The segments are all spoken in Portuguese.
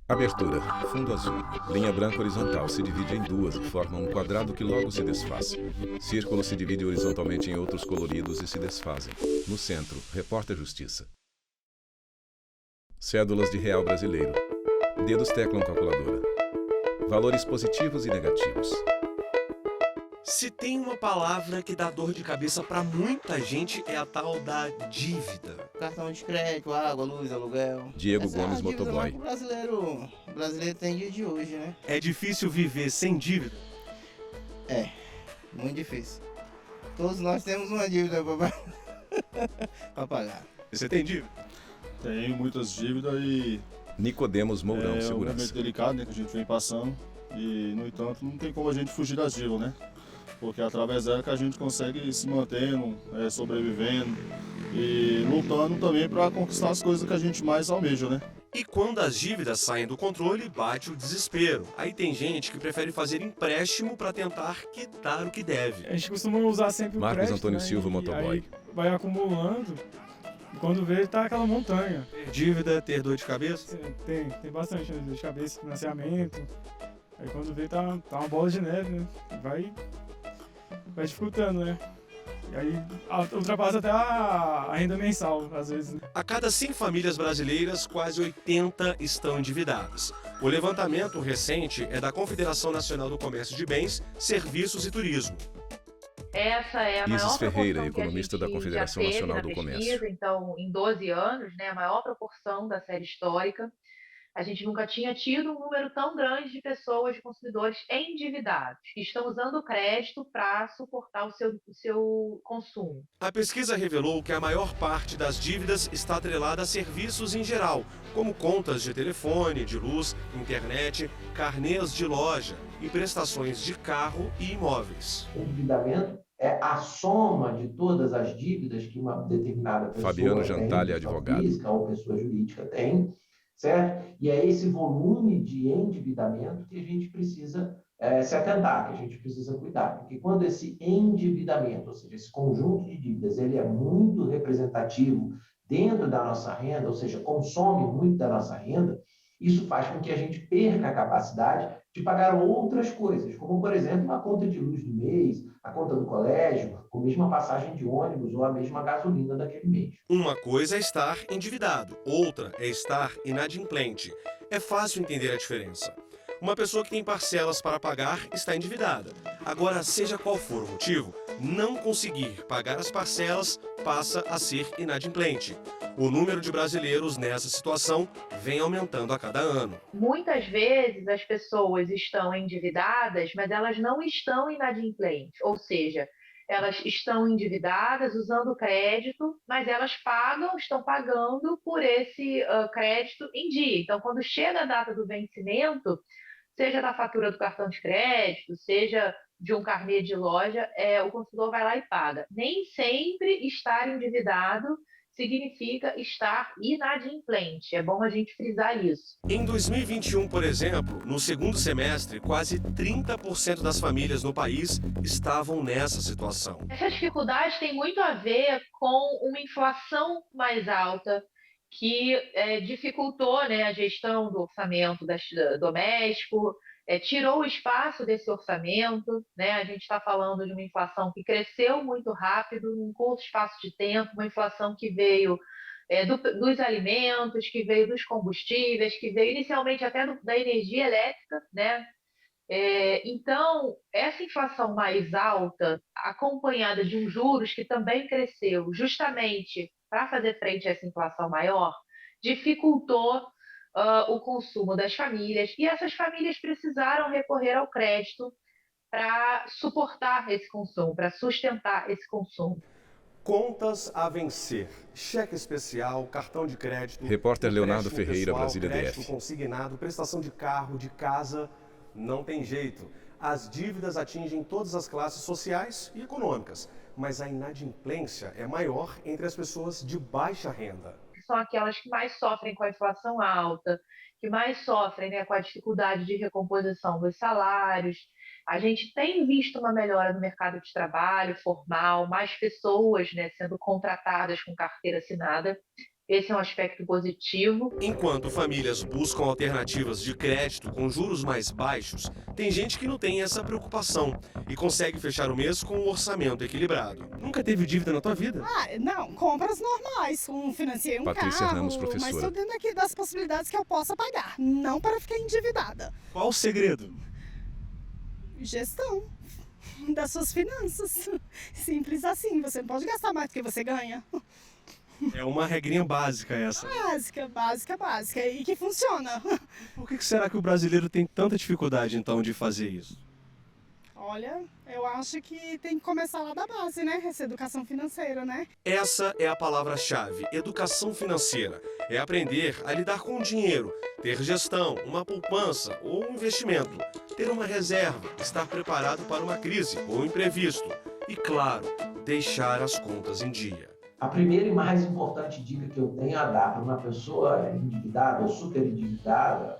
Abertura. Fundo azul. Linha branca horizontal se divide em duas e forma um quadrado que logo se desfaz. Círculo se divide horizontalmente em outros coloridos e se desfazem. No centro, repórter Justiça. Cédulas de real brasileiro. Dedos teclam calculadora. Valores positivos e negativos. Se tem uma palavra que dá dor de cabeça pra muita gente é a tal da dívida. Cartão de crédito, água, luz, aluguel. Diego Essa é Gomes a dívida Motoboy. mais que o brasileiro tem dia de hoje, né? É difícil viver sem dívida? É, muito difícil. Todos nós temos uma dívida pra pagar. Você tem dívida? Tenho muitas dívidas e Nicodemos Mourão é um Segurança. momento delicado, né, que a gente vem passando. E, no entanto, não tem como a gente fugir das dívidas, né? Porque é através dela que a gente consegue se mantendo, sobrevivendo e lutando também para conquistar as coisas que a gente mais almeja, né? E quando as dívidas saem do controle, bate o desespero. Aí tem gente que prefere fazer empréstimo pra tentar quitar o que deve. A gente costuma usar sempre o Marcos crédito, Antônio né? Silva E Motoboy. aí vai acumulando e quando vê tá aquela montanha. Ter dívida, ter dor de cabeça? Tem bastante, né? Dor de cabeça, financiamento. Aí quando vê tá uma bola de neve, né? Vai dificultando, né? E aí ultrapassa até a renda mensal, às vezes, né? A cada 100 famílias brasileiras, quase 80 estão endividadas. O levantamento recente é da Confederação Nacional do Comércio de Bens, Serviços e Turismo. Essa é a Isis maior Ferreira, proporção que a economista da gente Confederação já teve Nacional na do pesquisa. Comércio. Então, em 12 anos, né, a maior proporção da série histórica. A gente nunca tinha tido um número tão grande de pessoas, de consumidores endividados, que estão usando o crédito para suportar o seu consumo. A pesquisa revelou que a maior parte das dívidas está atrelada a serviços em geral, como contas de telefone, de luz, internet, carnês de loja e prestações de carro e imóveis. O endividamento é a soma de todas as dívidas que uma determinada pessoa Fabiano tem, Jantalha, pessoa advogado. física ou pessoa jurídica tem, certo? E é esse volume de endividamento que a gente precisa se atentar, que a gente precisa cuidar. Porque quando esse endividamento, ou seja, esse conjunto de dívidas, ele é muito representativo dentro da nossa renda, ou seja, consome muito da nossa renda, isso faz com que a gente perca a capacidade de pagar outras coisas, como, por exemplo, a conta de luz do mês, a conta do colégio, ou mesmo a passagem de ônibus ou a mesma gasolina daquele mês. Uma coisa é estar endividado, outra é estar inadimplente. É fácil entender a diferença. Uma pessoa que tem parcelas para pagar está endividada. Agora, seja qual for o motivo, não conseguir pagar as parcelas passa a ser inadimplente. O número de brasileiros nessa situação vem aumentando a cada ano. Muitas vezes as pessoas estão endividadas, mas elas não estão inadimplentes, ou seja, elas estão endividadas usando crédito, mas elas estão pagando por esse crédito em dia. Então, quando chega a data do vencimento, seja da fatura do cartão de crédito, seja de um carnê de loja, o consumidor vai lá e paga. Nem sempre estar endividado significa estar inadimplente. É bom a gente frisar isso. Em 2021, por exemplo, no segundo semestre, quase 30% das famílias no país estavam nessa situação. Essa dificuldade tem muito a ver com uma inflação mais alta, que dificultou, né, a gestão do orçamento doméstico, tirou o espaço desse orçamento, né? A gente está falando de uma inflação que cresceu muito rápido, num curto espaço de tempo, uma inflação que veio dos alimentos, que veio dos combustíveis, que veio inicialmente até da energia elétrica, né? Então, essa inflação mais alta, acompanhada de um juros que também cresceu justamente para fazer frente a essa inflação maior, dificultou o consumo das famílias, e essas famílias precisaram recorrer ao crédito para suportar esse consumo, para sustentar esse consumo. Contas a vencer. Cheque especial, cartão de crédito. Repórter Leonardo empréstimo Ferreira, pessoal, Brasília crédito DF. consignado, prestação de carro, de casa. Não tem jeito. As dívidas atingem todas as classes sociais e econômicas, mas a inadimplência é maior entre as pessoas de baixa renda. São aquelas que mais sofrem com a inflação alta, que mais sofrem, né, com a dificuldade de recomposição dos salários. A gente tem visto uma melhora no mercado de trabalho formal, mais pessoas, né, sendo contratadas com carteira assinada, Esse é um aspecto positivo. Enquanto famílias buscam alternativas de crédito com juros mais baixos, tem gente que não tem essa preocupação e consegue fechar o mês com um orçamento equilibrado. Nunca teve dívida na tua vida? Não, compras normais, financiei um Patrícia carro, Ramos, mas professora. estou dentro aqui das possibilidades que eu possa pagar, não para ficar endividada. Qual o segredo? Gestão das suas finanças, simples assim, você não pode gastar mais do que você ganha. É uma regrinha básica essa. Básica, e que funciona. Por que será que o brasileiro tem tanta dificuldade, então, de fazer isso? Olha, eu acho que tem que começar lá da base, né? Essa educação financeira, né? Essa é a palavra-chave, educação financeira. É aprender a lidar com o dinheiro, ter gestão, uma poupança ou um investimento, ter uma reserva, estar preparado para uma crise ou imprevisto e, claro, deixar as contas em dia. A primeira e mais importante dica que eu tenho a dar para uma pessoa endividada ou super endividada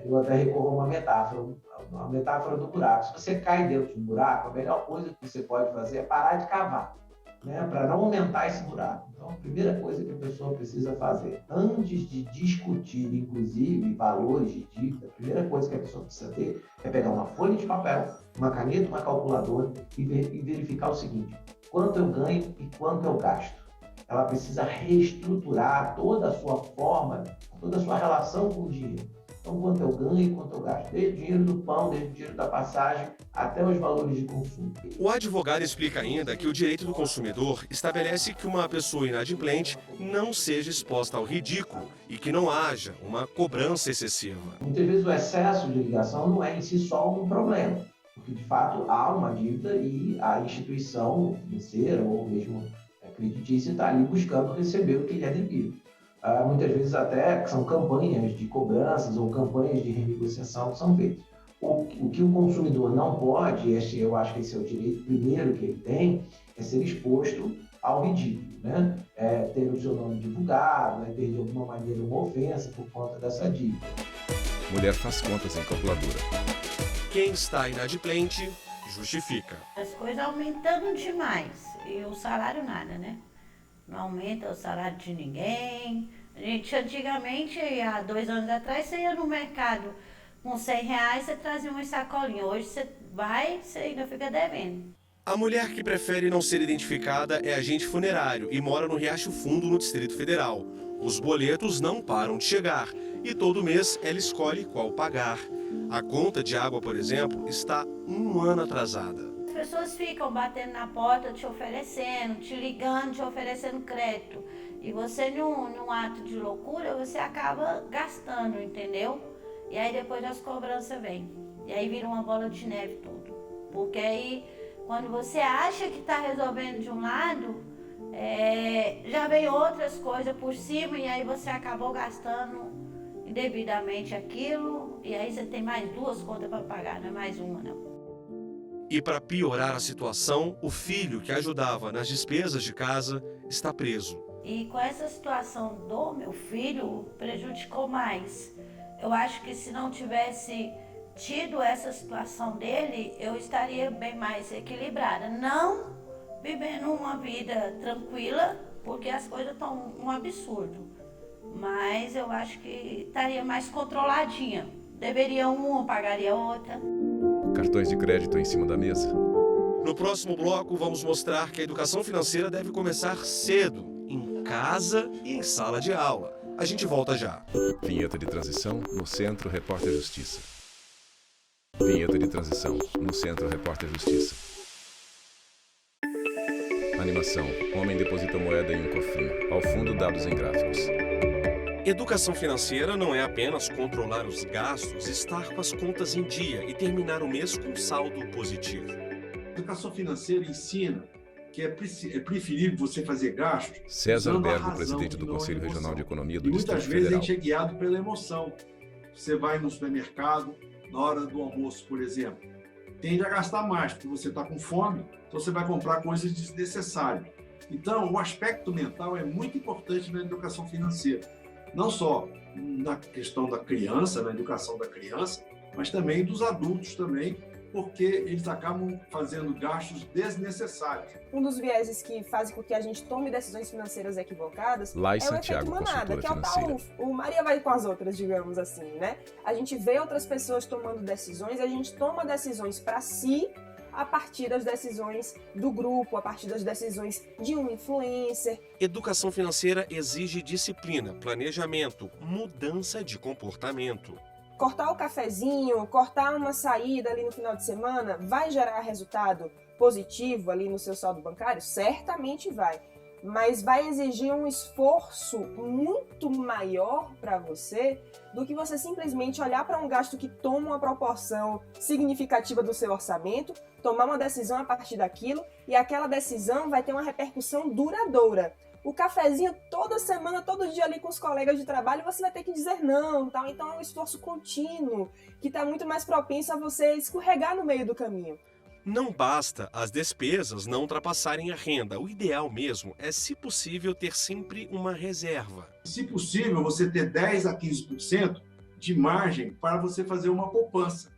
eu até recorro a uma metáfora do buraco. Se você cai dentro de um buraco, a melhor coisa que você pode fazer é parar de cavar, né, para não aumentar esse buraco. Então, a primeira coisa que a pessoa precisa fazer, antes de discutir, inclusive, valores de dívida, a primeira coisa que a pessoa precisa ter é pegar uma folha de papel, uma caneta, uma calculadora e verificar o seguinte: quanto eu ganho e quanto eu gasto. Ela precisa reestruturar toda a sua forma, toda a sua relação com o dinheiro. Então, quanto eu ganho e quanto eu gasto. Desde o dinheiro do pão, desde o dinheiro da passagem, até os valores de consumo. O advogado explica ainda que o direito do consumidor estabelece que uma pessoa inadimplente não seja exposta ao ridículo e que não haja uma cobrança excessiva. Muitas vezes o excesso de ligação não é em si só um problema, porque de fato há uma dívida e a instituição financeira ou mesmo creditícia está ali buscando receber o que lhe é devido. Muitas vezes até são campanhas de cobranças ou campanhas de renegociação que são feitas. O que o consumidor não pode, eu acho que esse é o direito primeiro que ele tem, é ser exposto ao ridículo, né? Ter o seu nome divulgado, né? Ter de alguma maneira uma ofensa por conta dessa dívida. Mulher faz contas em calculadora. Quem está inadimplente, justifica. As coisas aumentando demais e o salário nada, né? Não aumenta o salário de ninguém. A gente, antigamente, há 2 anos atrás, você ia no mercado com R$100, você trazia uma sacolinha. Hoje você vai, você ainda fica devendo. A mulher que prefere não ser identificada é agente funerário e mora no Riacho Fundo, no Distrito Federal. Os boletos não param de chegar e todo mês ela escolhe qual pagar. A conta de água, por exemplo, está 1 ano atrasada. As pessoas ficam batendo na porta, te oferecendo, te ligando, te oferecendo crédito. E você, num ato de loucura, você acaba gastando, entendeu? E aí depois as cobranças vêm. E aí vira uma bola de neve tudo. Porque aí, quando você acha que está resolvendo de um lado, já vem outras coisas por cima e aí você acabou gastando indevidamente aquilo. E aí você tem mais 2 contas para pagar, não é mais uma, não. E para piorar a situação, o filho que ajudava nas despesas de casa está preso. E com essa situação do meu filho, prejudicou mais. Eu acho que se não tivesse tido essa situação dele, eu estaria bem mais equilibrada. Não vivendo uma vida tranquila, porque as coisas estão um absurdo. Mas eu acho que estaria mais controladinha. Deveria uma, pagaria outra. Cartões de crédito em cima da mesa. No próximo bloco, vamos mostrar que a educação financeira deve começar cedo, em casa e em sala de aula. A gente volta já. Vinheta de transição no Centro Repórter Justiça. Vinheta de transição no Centro Repórter Justiça. Animação. Homem deposita moeda em um cofrinho. Ao fundo, dados em gráficos. Educação financeira não é apenas controlar os gastos, estar com as contas em dia e terminar o mês com saldo positivo. A educação financeira ensina que é preferível você fazer gastos. César Bergo, presidente do Conselho Regional de Economia do Distrito Federal. Muitas vezes a gente é guiado pela emoção. Você vai no supermercado, na hora do almoço, por exemplo, tende a gastar mais, porque você está com fome, então você vai comprar coisas desnecessárias. Então, o aspecto mental é muito importante na educação financeira. Não só na questão da criança, na educação da criança, mas também dos adultos também, porque eles acabam fazendo gastos desnecessários. Um dos vieses que fazem com que a gente tome decisões financeiras equivocadas Lá em é o efeito Santiago, manada, que é o tal, o Maria vai com as outras, digamos assim, né? A gente vê outras pessoas tomando decisões, a gente toma decisões para si a partir das decisões do grupo, a partir das decisões de um influencer. Educação financeira exige disciplina, planejamento, mudança de comportamento. Cortar o cafezinho, cortar uma saída ali no final de semana, vai gerar resultado positivo ali no seu saldo bancário? Certamente vai. Mas vai exigir um esforço muito maior para você do que você simplesmente olhar para um gasto que toma uma proporção significativa do seu orçamento, tomar uma decisão a partir daquilo e aquela decisão vai ter uma repercussão duradoura. O cafezinho toda semana, todo dia ali com os colegas de trabalho, você vai ter que dizer não, tal. Então é um esforço contínuo que está muito mais propenso a você escorregar no meio do caminho. Não basta as despesas não ultrapassarem a renda. O ideal mesmo é, se possível, ter sempre uma reserva. Se possível, você ter 10 a 15% de margem para você fazer uma poupança.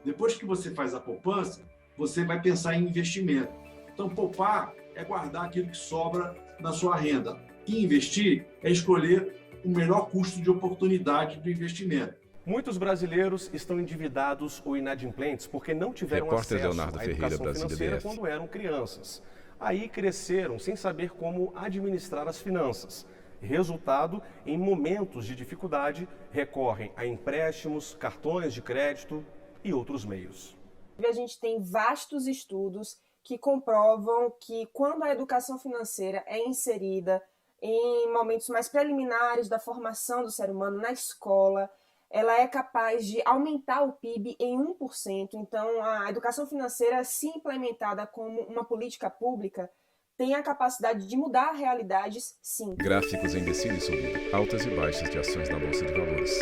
Depois que você faz a poupança, você vai pensar em investimento. Então, poupar é guardar aquilo que sobra na sua renda. E investir é escolher o melhor custo de oportunidade do investimento. Muitos brasileiros estão endividados ou inadimplentes porque não tiveram acesso à educação financeira quando eram crianças. Aí cresceram sem saber como administrar as finanças. Resultado, em momentos de dificuldade, recorrem a empréstimos, cartões de crédito e outros meios. A gente tem vastos estudos que comprovam que quando a educação financeira é inserida em momentos mais preliminares da formação do ser humano na escola, ela é capaz de aumentar o PIB em 1%. Então, a educação financeira, se implementada como uma política pública, tem a capacidade de mudar realidades, sim. Gráficos em descida e subida, altas e baixas de ações na Bolsa de Valores.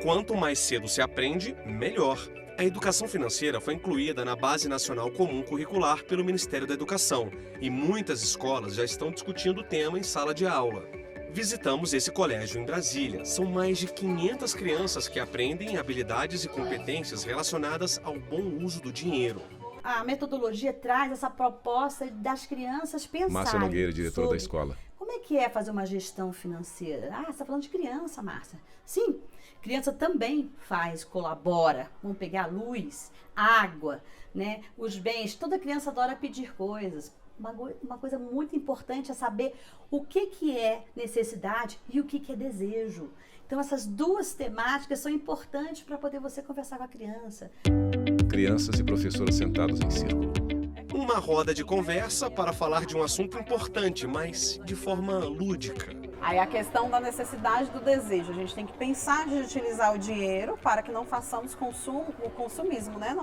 Quanto mais cedo se aprende, melhor. A educação financeira foi incluída na Base Nacional Comum Curricular pelo Ministério da Educação e muitas escolas já estão discutindo o tema em sala de aula. Visitamos esse colégio em Brasília. São mais de 500 crianças que aprendem habilidades e competências relacionadas ao bom uso do dinheiro. A metodologia traz essa proposta das crianças pensarem. Márcia Nogueira, diretora da escola. Como é que é fazer uma gestão financeira? Ah, você está falando de criança, Márcia. Sim, criança também faz, colabora. Vamos pegar luz, água, né? Os bens. Toda criança adora pedir coisas. Uma coisa muito importante é saber o que é necessidade e o que é desejo. Então, essas duas temáticas são importantes para poder você conversar com a criança. Crianças e professores sentados em círculo. Uma roda de conversa para falar de um assunto importante, mas de forma lúdica. Aí a questão da necessidade do desejo. A gente tem que pensar de utilizar o dinheiro para que não façamos o consumismo, né?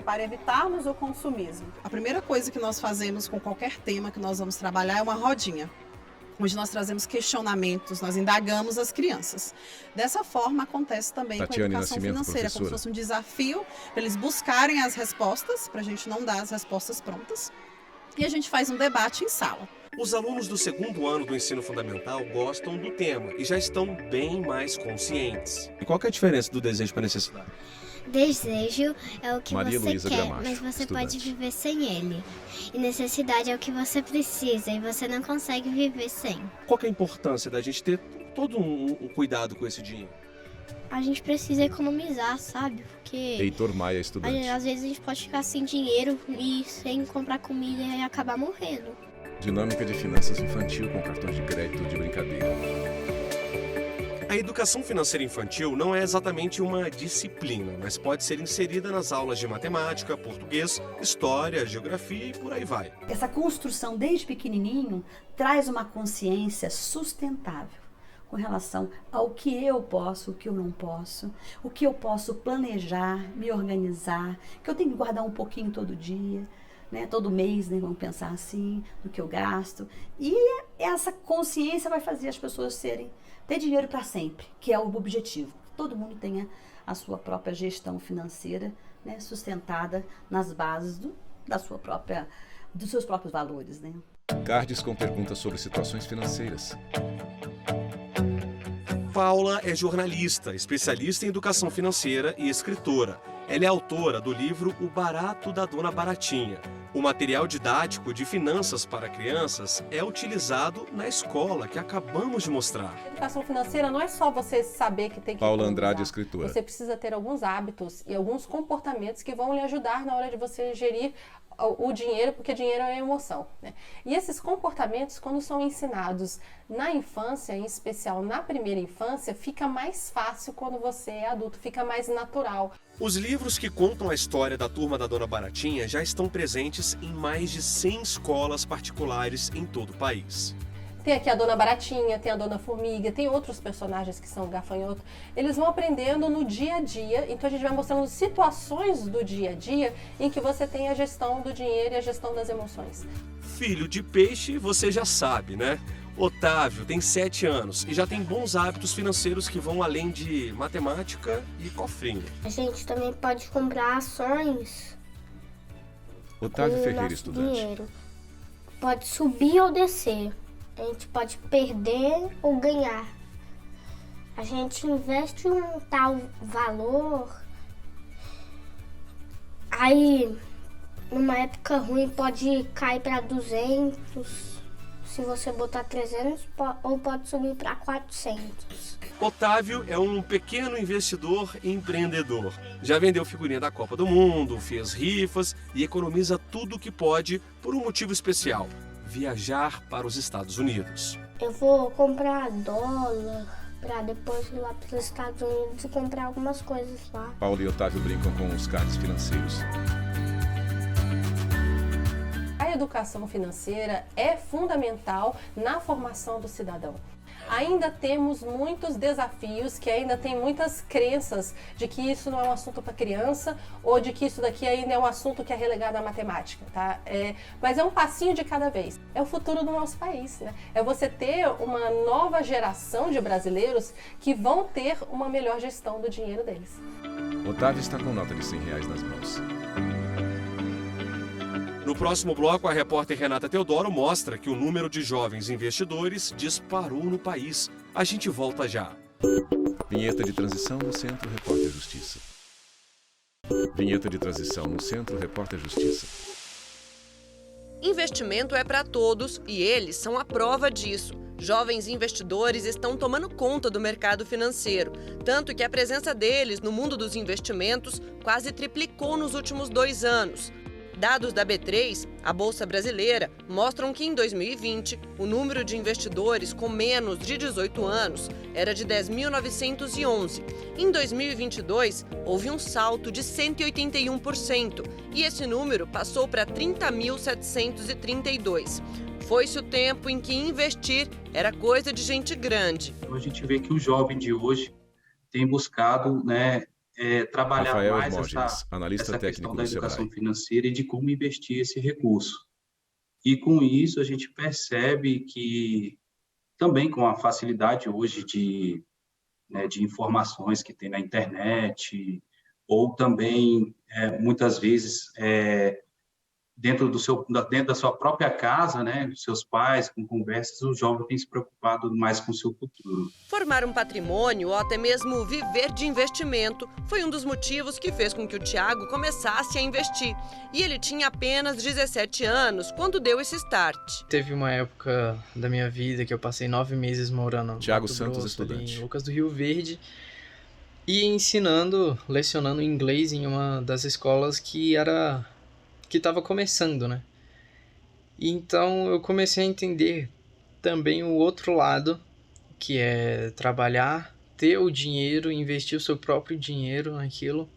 Para evitarmos o consumismo. A primeira coisa que nós fazemos com qualquer tema que nós vamos trabalhar é uma rodinha, onde nós trazemos questionamentos, nós indagamos as crianças. Dessa forma acontece também Tatiane com a educação Nascimento, financeira, como se fosse um desafio para eles buscarem as respostas, para a gente não dar as respostas prontas. E a gente faz um debate em sala. Os alunos do segundo ano do ensino fundamental gostam do tema e já estão bem mais conscientes. E qual que é a diferença do desejo para a necessidade? Desejo é o que Maria você Luísa quer, Gramacho, mas você estudante. pode viver sem ele. E necessidade é o que você precisa e você não consegue viver sem. Qual que é a importância da gente ter todo um cuidado com esse dinheiro? A gente precisa economizar, sabe? Porque Heitor Maia, estudante. às vezes a gente pode ficar sem dinheiro e sem comprar comida e acabar morrendo. Dinâmica de finanças infantil com cartões de crédito de brincadeira. A educação financeira infantil não é exatamente uma disciplina, mas pode ser inserida nas aulas de matemática, português, história, geografia e por aí vai. Essa construção desde pequenininho traz uma consciência sustentável com relação ao que eu posso, o que eu não posso, o que eu posso planejar, me organizar, que eu tenho que guardar um pouquinho todo dia, né, todo mês, né, vamos pensar assim, do que eu gasto. E essa consciência vai fazer as pessoas ter dinheiro para sempre, que é o objetivo. Todo mundo tenha a sua própria gestão financeira, né, sustentada nas bases dos seus próprios valores, né? Cards com perguntas sobre situações financeiras. Paula é jornalista, especialista em educação financeira e escritora. Ela é autora do livro O Barato da Dona Baratinha. O material didático de finanças para crianças é utilizado na escola, que acabamos de mostrar. Educação financeira não é só você saber que tem que Paula economizar. Andrade, escritora. Você precisa ter alguns hábitos e alguns comportamentos que vão lhe ajudar na hora de você gerir o dinheiro, porque dinheiro é emoção, né? E esses comportamentos, quando são ensinados na infância, em especial na primeira infância, fica mais fácil quando você é adulto, fica mais natural. Os livros que contam a história da Turma da Dona Baratinha já estão presentes em mais de 100 escolas particulares em todo o país. Tem aqui a Dona Baratinha, tem a Dona Formiga, tem outros personagens que são gafanhoto. Eles vão aprendendo no dia a dia, então a gente vai mostrando situações do dia a dia em que você tem a gestão do dinheiro e a gestão das emoções. Filho de peixe, você já sabe, né? Otávio tem 7 anos e já tem bons hábitos financeiros que vão além de matemática e cofrinho. A gente também pode comprar ações. Otávio com o Ferreira, nosso estudante. dinheiro. Pode subir ou descer. A gente pode perder ou ganhar. A gente investe um tal valor, aí numa época ruim pode cair para 200, se você botar 300, ou pode subir para 400. Otávio é um pequeno investidor e empreendedor. Já vendeu figurinha da Copa do Mundo, fez rifas e economiza tudo o que pode por um motivo especial: viajar para os Estados Unidos. Eu vou comprar dólar para depois ir lá para os Estados Unidos e comprar algumas coisas lá. Paulo e Otávio brincam com os cards financeiros. A educação financeira é fundamental na formação do cidadão. Ainda temos muitos desafios, que ainda tem muitas crenças de que isso não é um assunto para criança ou de que isso daqui ainda é um assunto que é relegado à matemática, tá? Mas é um passinho de cada vez. É o futuro do nosso país, né? É você ter uma nova geração de brasileiros que vão ter uma melhor gestão do dinheiro deles. Otávio está com nota de R$100 nas mãos. No próximo bloco, a repórter Renata Teodoro mostra que o número de jovens investidores disparou no país. A gente volta já. Vinheta de transição no Centro Repórter Justiça. Vinheta de transição no Centro Repórter Justiça. Investimento é para todos e eles são a prova disso. Jovens investidores estão tomando conta do mercado financeiro, tanto que a presença deles no mundo dos investimentos quase triplicou nos últimos 2 anos. Dados da B3, a Bolsa Brasileira, mostram que em 2020, o número de investidores com menos de 18 anos era de 10.911. Em 2022, houve um salto de 181% e esse número passou para 30.732. Foi-se o tempo em que investir era coisa de gente grande. A gente vê que o jovem de hoje tem buscado, trabalhar Rafael mais Hermógenes, analista essa técnico questão da do educação Sebrae. financeira e de como investir esse recurso. E com isso a gente percebe que também com a facilidade hoje de informações que tem na internet, ou também muitas vezes dentro da sua própria casa, dos seus pais, com conversas, o jovem tem se preocupado mais com o seu futuro. Formar um patrimônio ou até mesmo viver de investimento foi um dos motivos que fez com que o Thiago começasse a investir. E ele tinha apenas 17 anos quando deu esse start. Teve uma época da minha vida que eu passei 9 meses morando no Thiago Mato Santos, Grosso, ali estudante. em Lucas do Rio Verde, e lecionando inglês em uma das escolas que estava começando, né? Então eu comecei a entender também o outro lado, que é trabalhar, ter o dinheiro, investir o seu próprio dinheiro naquilo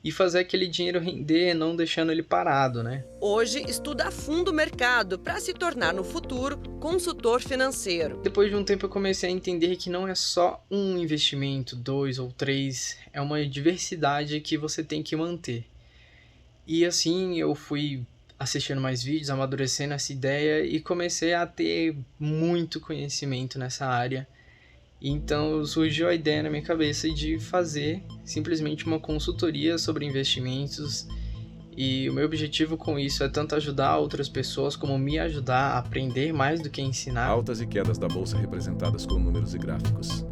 e fazer aquele dinheiro render, não deixando ele parado, né? Hoje estuda a fundo o mercado para se tornar no futuro consultor financeiro. Depois de um tempo eu comecei a entender que não é só um investimento, 2 ou 3, é uma diversidade que você tem que manter. E assim eu fui assistindo mais vídeos, amadurecendo essa ideia e comecei a ter muito conhecimento nessa área. Então surgiu a ideia na minha cabeça de fazer simplesmente uma consultoria sobre investimentos. E o meu objetivo com isso é tanto ajudar outras pessoas como me ajudar a aprender mais do que ensinar. Altas e quedas da bolsa representadas com números e gráficos.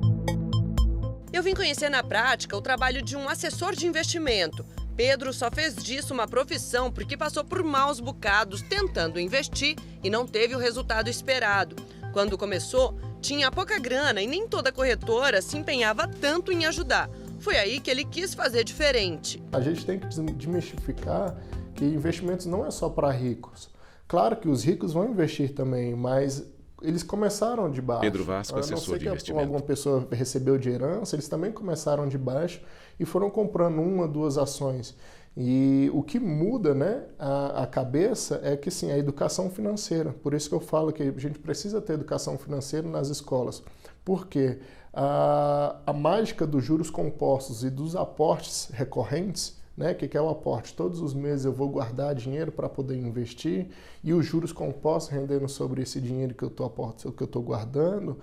Eu vim conhecer na prática o trabalho de um assessor de investimento. Pedro só fez disso uma profissão porque passou por maus bocados tentando investir e não teve o resultado esperado. Quando começou, tinha pouca grana e nem toda corretora se empenhava tanto em ajudar. Foi aí que ele quis fazer diferente. A gente tem que desmistificar que investimentos não é só para ricos. Claro que os ricos vão investir também, mas eles começaram de baixo. Pedro Vasco, assessor de investimento. A não ser que alguma pessoa recebeu de herança, eles também começaram de baixo e foram comprando 1 ou 2 ações. E o que muda, né, a cabeça é que sim, a educação financeira. Por isso que eu falo que a gente precisa ter educação financeira nas escolas. Por quê? A mágica dos juros compostos e dos aportes recorrentes, né? Que é o aporte? Todos os meses eu vou guardar dinheiro para poder investir e os juros compostos rendendo sobre esse dinheiro que eu estou guardando,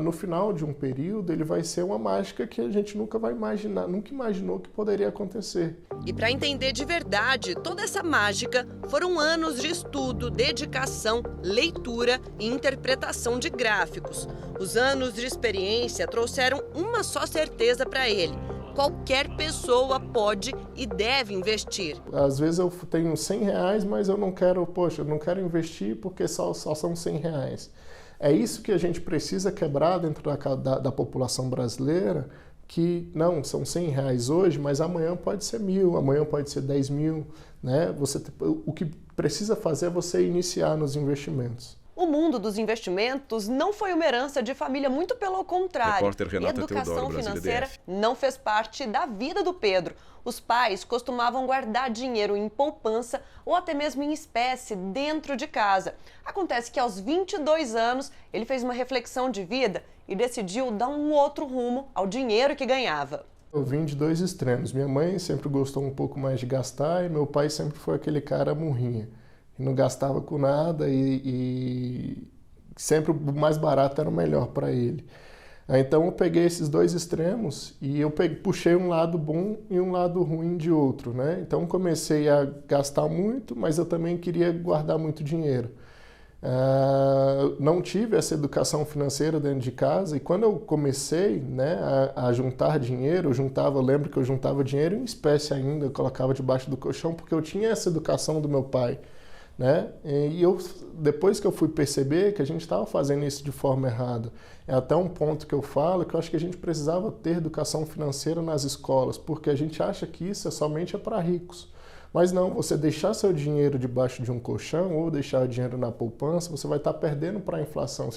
no final de um período ele vai ser uma mágica que a gente nunca imaginou que poderia acontecer. E para entender de verdade toda essa mágica, foram anos de estudo, dedicação, leitura e interpretação de gráficos. Os anos de experiência trouxeram uma só certeza para ele: qualquer pessoa pode e deve investir. Às vezes eu tenho R$100, mas eu não quero investir porque só são R$100. É isso que a gente precisa quebrar dentro da população brasileira, que não, são R$100 hoje, mas amanhã pode ser 1.000, amanhã pode ser 10.000, né? O que precisa fazer é você iniciar nos investimentos. O mundo dos investimentos não foi uma herança de família, muito pelo contrário. Repórter Renata Educação Teodoro, financeira DF. não fez parte da vida do Pedro. Os pais costumavam guardar dinheiro em poupança ou até mesmo em espécie dentro de casa. Acontece que aos 22 anos ele fez uma reflexão de vida e decidiu dar um outro rumo ao dinheiro que ganhava. Eu vim de 2 extremos. Minha mãe sempre gostou um pouco mais de gastar e meu pai sempre foi aquele cara murrinha. Não gastava com nada e sempre o mais barato era o melhor para ele. Então eu peguei esses 2 extremos e eu puxei um lado bom e um lado ruim de outro, né? Então comecei a gastar muito, mas eu também queria guardar muito dinheiro. Não tive essa educação financeira dentro de casa e quando eu comecei, né, a juntar dinheiro, eu lembro que eu juntava dinheiro em espécie ainda, eu colocava debaixo do colchão porque eu tinha essa educação do meu pai. Né? E depois que eu fui perceber que a gente estava fazendo isso de forma errada, é até um ponto que eu falo que eu acho que a gente precisava ter educação financeira nas escolas, porque a gente acha que isso somente é para ricos. Mas não, você deixar seu dinheiro debaixo de um colchão ou deixar o dinheiro na poupança, você vai estar perdendo para a inflação.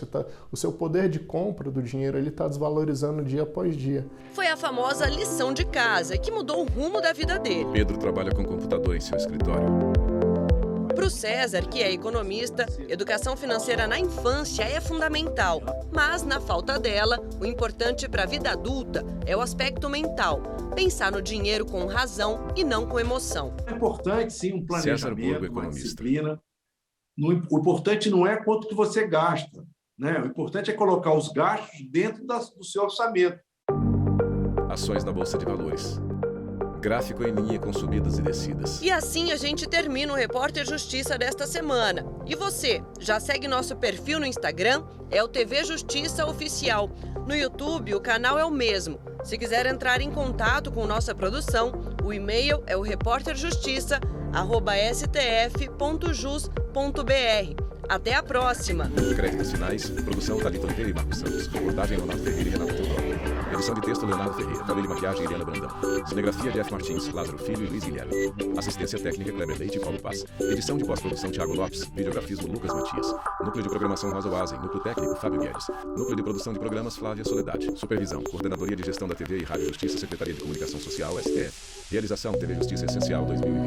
O seu poder de compra do dinheiro está desvalorizando dia após dia. Foi a famosa lição de casa que mudou o rumo da vida dele. Pedro trabalha com computador em seu escritório. Para o César, que é economista, educação financeira na infância é fundamental. Mas, na falta dela, o importante para a vida adulta é o aspecto mental. Pensar no dinheiro com razão e não com emoção. É importante, sim, um planejamento, César Burgo, uma economista. disciplina. O importante não é quanto que você gasta, né? O importante é colocar os gastos dentro do seu orçamento. Ações na Bolsa de Valores. Gráfico em linha com subidas e descidas. E assim a gente termina o Repórter Justiça desta semana. E você, já segue nosso perfil no Instagram? É o TV Justiça Oficial. No YouTube, o canal é o mesmo. Se quiser entrar em contato com nossa produção, o e-mail é o reporterjustiça@stf.jus.br. Até a próxima! Créditos finais, produção Thalita Oliveira e Marcos Santos. Reportagem Leonardo Ferreira e Renata Teodoro. Edição de texto Leonardo Ferreira. Cabelo e maquiagem Eliana Brandão. Cinegrafia Jeff Martins, Lázaro Filho e Luiz Guilherme. Assistência técnica Kleber Leite e Paulo Paz. Edição de pós-produção Thiago Lopes. Videografismo Lucas Matias. Núcleo de programação Rosa Oazen. Núcleo técnico Fábio Guedes. Núcleo de produção de programas Flávia Soledade. Supervisão Coordenadoria de Gestão da TV e Rádio Justiça, Secretaria de Comunicação Social, STF. Realização TV Justiça Essencial 2020.